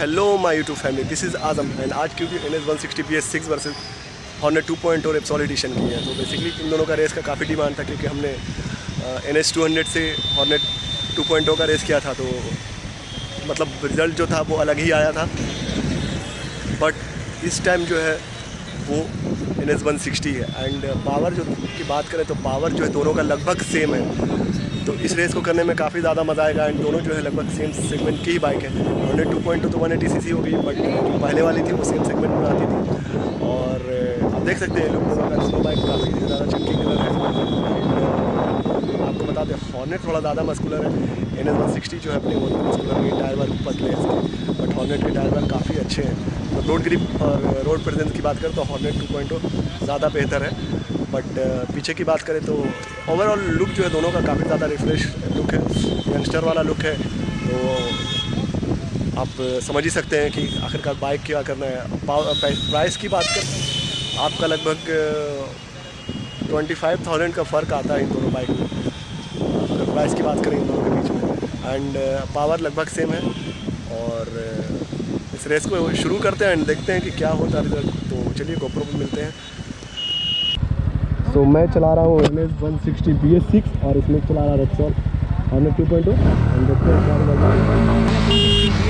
Hello my YouTube family, this is Azam and आज क्योंकि NS160 PS6 versus hornet 2.0 Repsol edition की है, तो बेसिकली इन दोनों का रेस का काफ़ी डिमांड था क्योंकि हमने NS200 से हॉर्नेट 2.0 का रेस किया था, तो मतलब रिज़ल्ट जो था वो अलग ही आया था। बट इस टाइम जो है वो NS160 है एंड पावर जो की बात करें तो पावर जो है दोनों का लगभग सेम है, तो इस रेस को करने में काफ़ी ज़्यादा मज़ा आएगा एंड दोनों जो है लगभग सेम सेगमेंट की ही बाइक है। हॉर्नेट 2.2 तो 180 cc हो गई, बट जो पहले वाली थी वो सेम सेगमेंट में आती थी। और आप देख सकते हैं लोग दोनों का दोनों बाइक काफ़ी ज़्यादा चमकी कलर है। आपको बता दें हॉर्नेट थोड़ा ज़्यादा मस्कुलर है, NS160 जो है अपनी बहुत मस्कुलर नहीं, टायर वाल पतले हैं इसके, बट हॉर्नेट के टायर वाल काफ़ी अच्छे हैं। तो रोड ग्रिप और रोड प्रेजेंस की बात करें तो हॉर्नेट 2.0 ज़्यादा बेहतर है। बट पीछे की बात करें तो ओवरऑल लुक जो है दोनों का काफ़ी ज़्यादा रिफ्रेश लुक है, यंगस्टर वाला लुक है। तो आप समझ ही सकते हैं कि आखिरकार बाइक क्या करना है। प्राइस की बात कर आपका लगभग 25,000 का फ़र्क आता है इन दोनों बाइक में, अगर प्राइस की बात करें इन दोनों के बीच में। एंड पावर लगभग सेम है और इस रेस को शुरू करते हैं एंड देखते हैं कि क्या होता है रिजल्ट। तो चलिए GoPro पर मिलते हैं। तो मैं चला रहा हूँ NS160 PS6 और इसमें चला रहा रेप्सोल हॉर्नेट 2.0 एंड देखते हैं क्या रिजल्ट।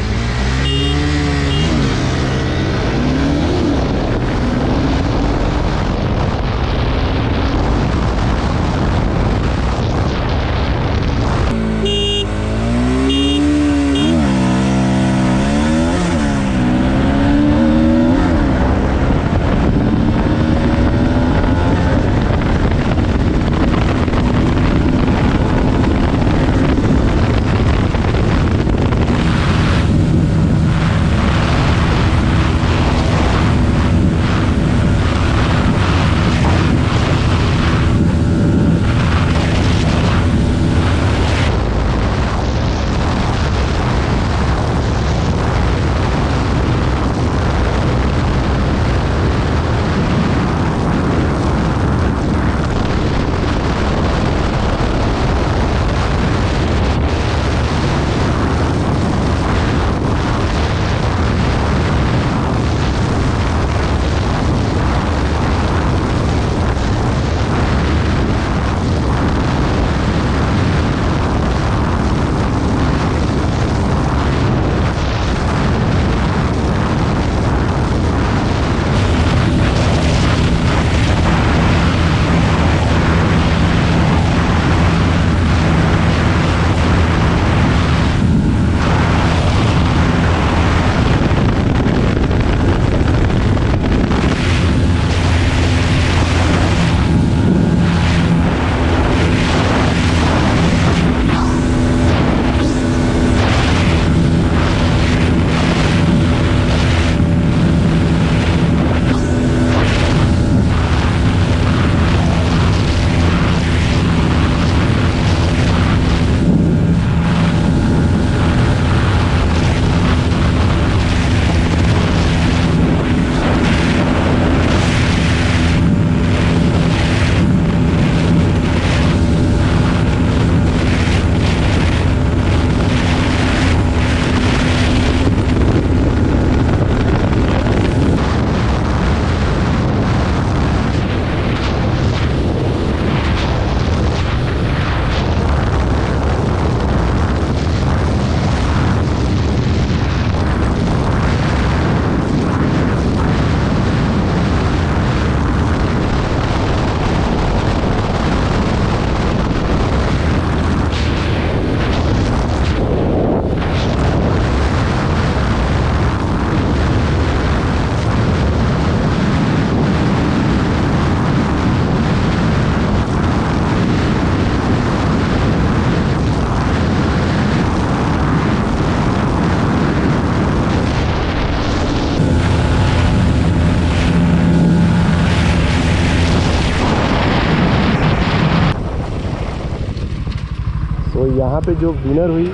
तो यहाँ पे जो विनर हुई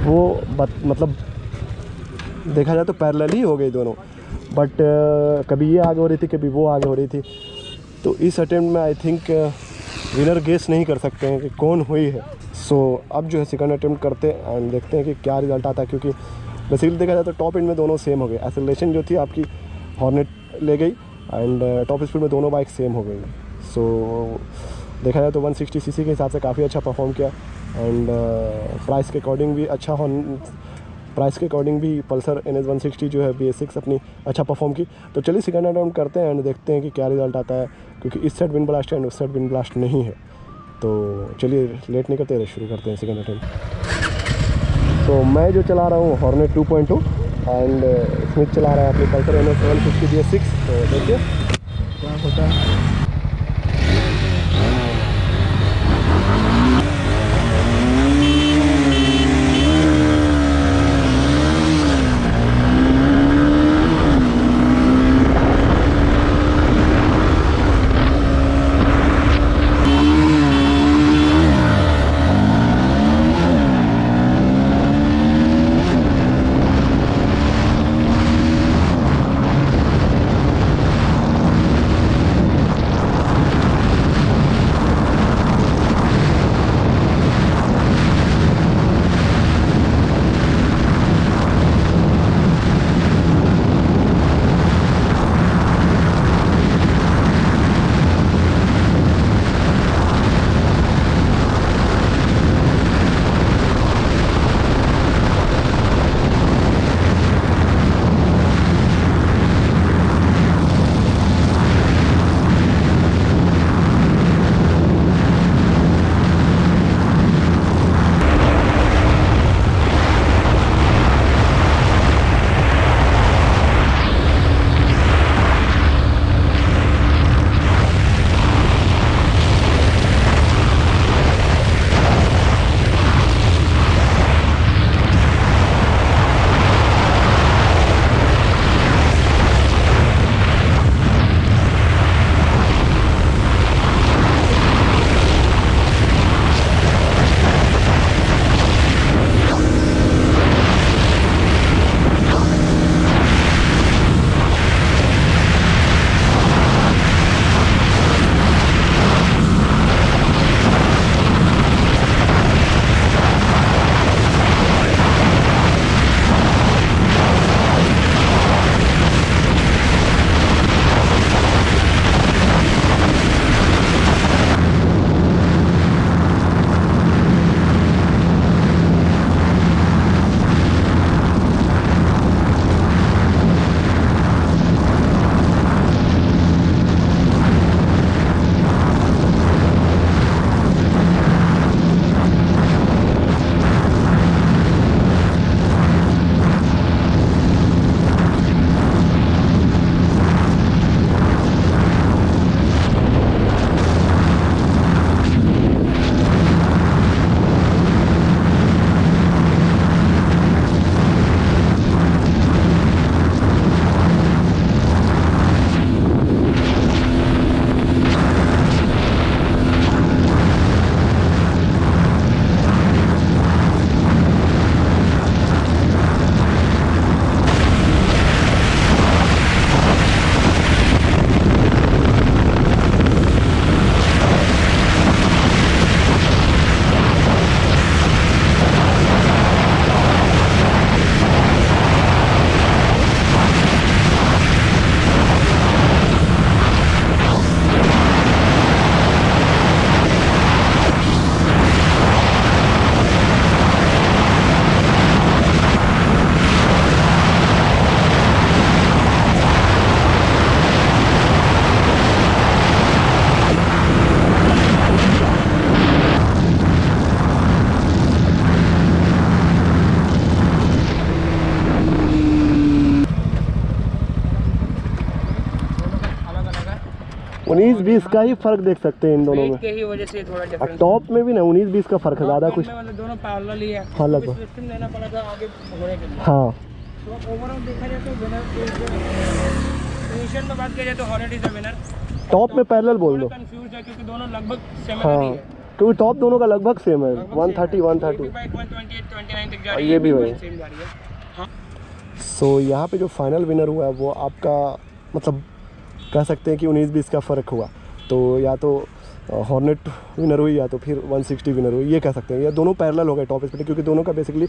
वो मतलब देखा जाए तो पैरेलल ही हो गई दोनों, बट कभी ये आगे हो रही थी कभी वो आगे हो रही थी। तो इस अटेम्प्ट में आई थिंक विनर गेस नहीं कर सकते हैं कि कौन हुई है। सो अब जो है सेकंड अटेम्प्ट करते हैं एंड देखते हैं कि क्या रिज़ल्ट आता है, क्योंकि बेसिकली देखा जाए तो टॉप एंड में दोनों सेम हो गए। एक्सेलरेशन जो थी आपकी हॉर्नेट ले गई एंड टॉप स्पीड में दोनों बाइक सेम हो गई। सो देखा जाए तो 160 सीसी के हिसाब से काफ़ी अच्छा परफॉर्म किया एंड प्राइस के अकॉर्डिंग भी अच्छा प्राइस के अकॉर्डिंग भी पल्सर NS 160 जो है BS6 अपनी अच्छा परफॉर्म की। तो चलिए सेकंड अटेम्प्ट करते हैं एंड देखते हैं कि क्या रिजल्ट आता है, क्योंकि इस साइड विंड ब्लास्ट है एंड उस साइड विंड ब्लास्ट नहीं है। तो चलिए लेट नहीं करते, शुरू करते हैं सेकंड अटेम्प्ट। तो मैं जो चला रहा हूँ हॉर्नेट 2.2 एंड स्मिथ चला रहा है अपनी पल्सर NS 150 BS6। तो देखिए क्या होता है। उन्नीस बीस का ही फर्क देख सकते हैं इन दोनों में, के ही वजह से थोड़ा डिफरेंस। टॉप में भी ना 19-20 का फर्क है ज़्यादा कुछ। मतलब दोनों पैरेलल ही है। हाँ लगभग। सिस्टम लेना पड़ा था आगे घोड़े के लिए। हाँ तो ओवरऑल देखा जाए तो विनर पोजीशन में बात किया जाए तो hornet is the winner. Top में पैरेलल बोल दो। कंफ्यूज है क्योंकि दोनों लगभग सिमिलर हाँ ही है। क्योंकि टॉप दोनों का लगभग सेम है, 130 130। बाइक 128 29 तक जा रही है, ये भी वही सेम जा रही है। हाँ सो यहाँ पे जो फाइनल विनर हुआ वो आपका मतलब कह सकते हैं कि 19-20 का फ़र्क हुआ। तो या तो हॉर्नेट विनर हुई या तो फिर 160 विनर हुई, ये कह सकते हैं। ये दोनों पैरेलल हो गए टॉप स्पीड, क्योंकि दोनों का बेसिकली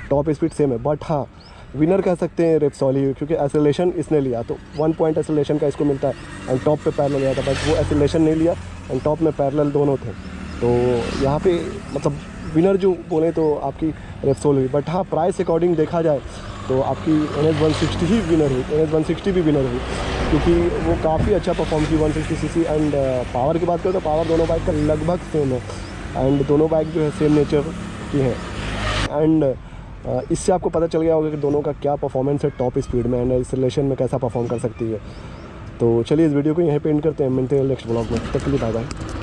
टॉप स्पीड सेम है। बट हाँ विनर कह सकते हैं रेप्सोल ही, क्योंकि एसेलेशन इसने लिया तो 1 पॉइंट एसेलेशन का इसको मिलता है एंड टॉप पे पैरेलल गया था, बट वो एसेलेशन नहीं लिया एंड टॉप में पैरेलल दोनों थे। तो यहाँ पे मतलब विनर जो बोले तो आपकी रेप्सोल हुई, बट हाँ प्राइस अकॉर्डिंग देखा जाए तो आपकी NS 160 ही विनर हुई, NS 160 भी विनर हुई, क्योंकि वो काफ़ी अच्छा परफॉर्म की 160 cc। एंड पावर की बात करें तो पावर दोनों बाइक का लगभग सेम है एंड दोनों बाइक जो है सेम नेचर की हैं। एंड इससे आपको पता चल गया होगा कि दोनों का क्या परफॉर्मेंस है टॉप स्पीड में एंड एक्सेलरेशन में कैसा परफॉर्म कर सकती है। तो चलिए इस वीडियो को यहीं पे एंड करते हैं, मिलते हैं नेक्स्ट ब्लॉग में, तब के लिए बाय बाय।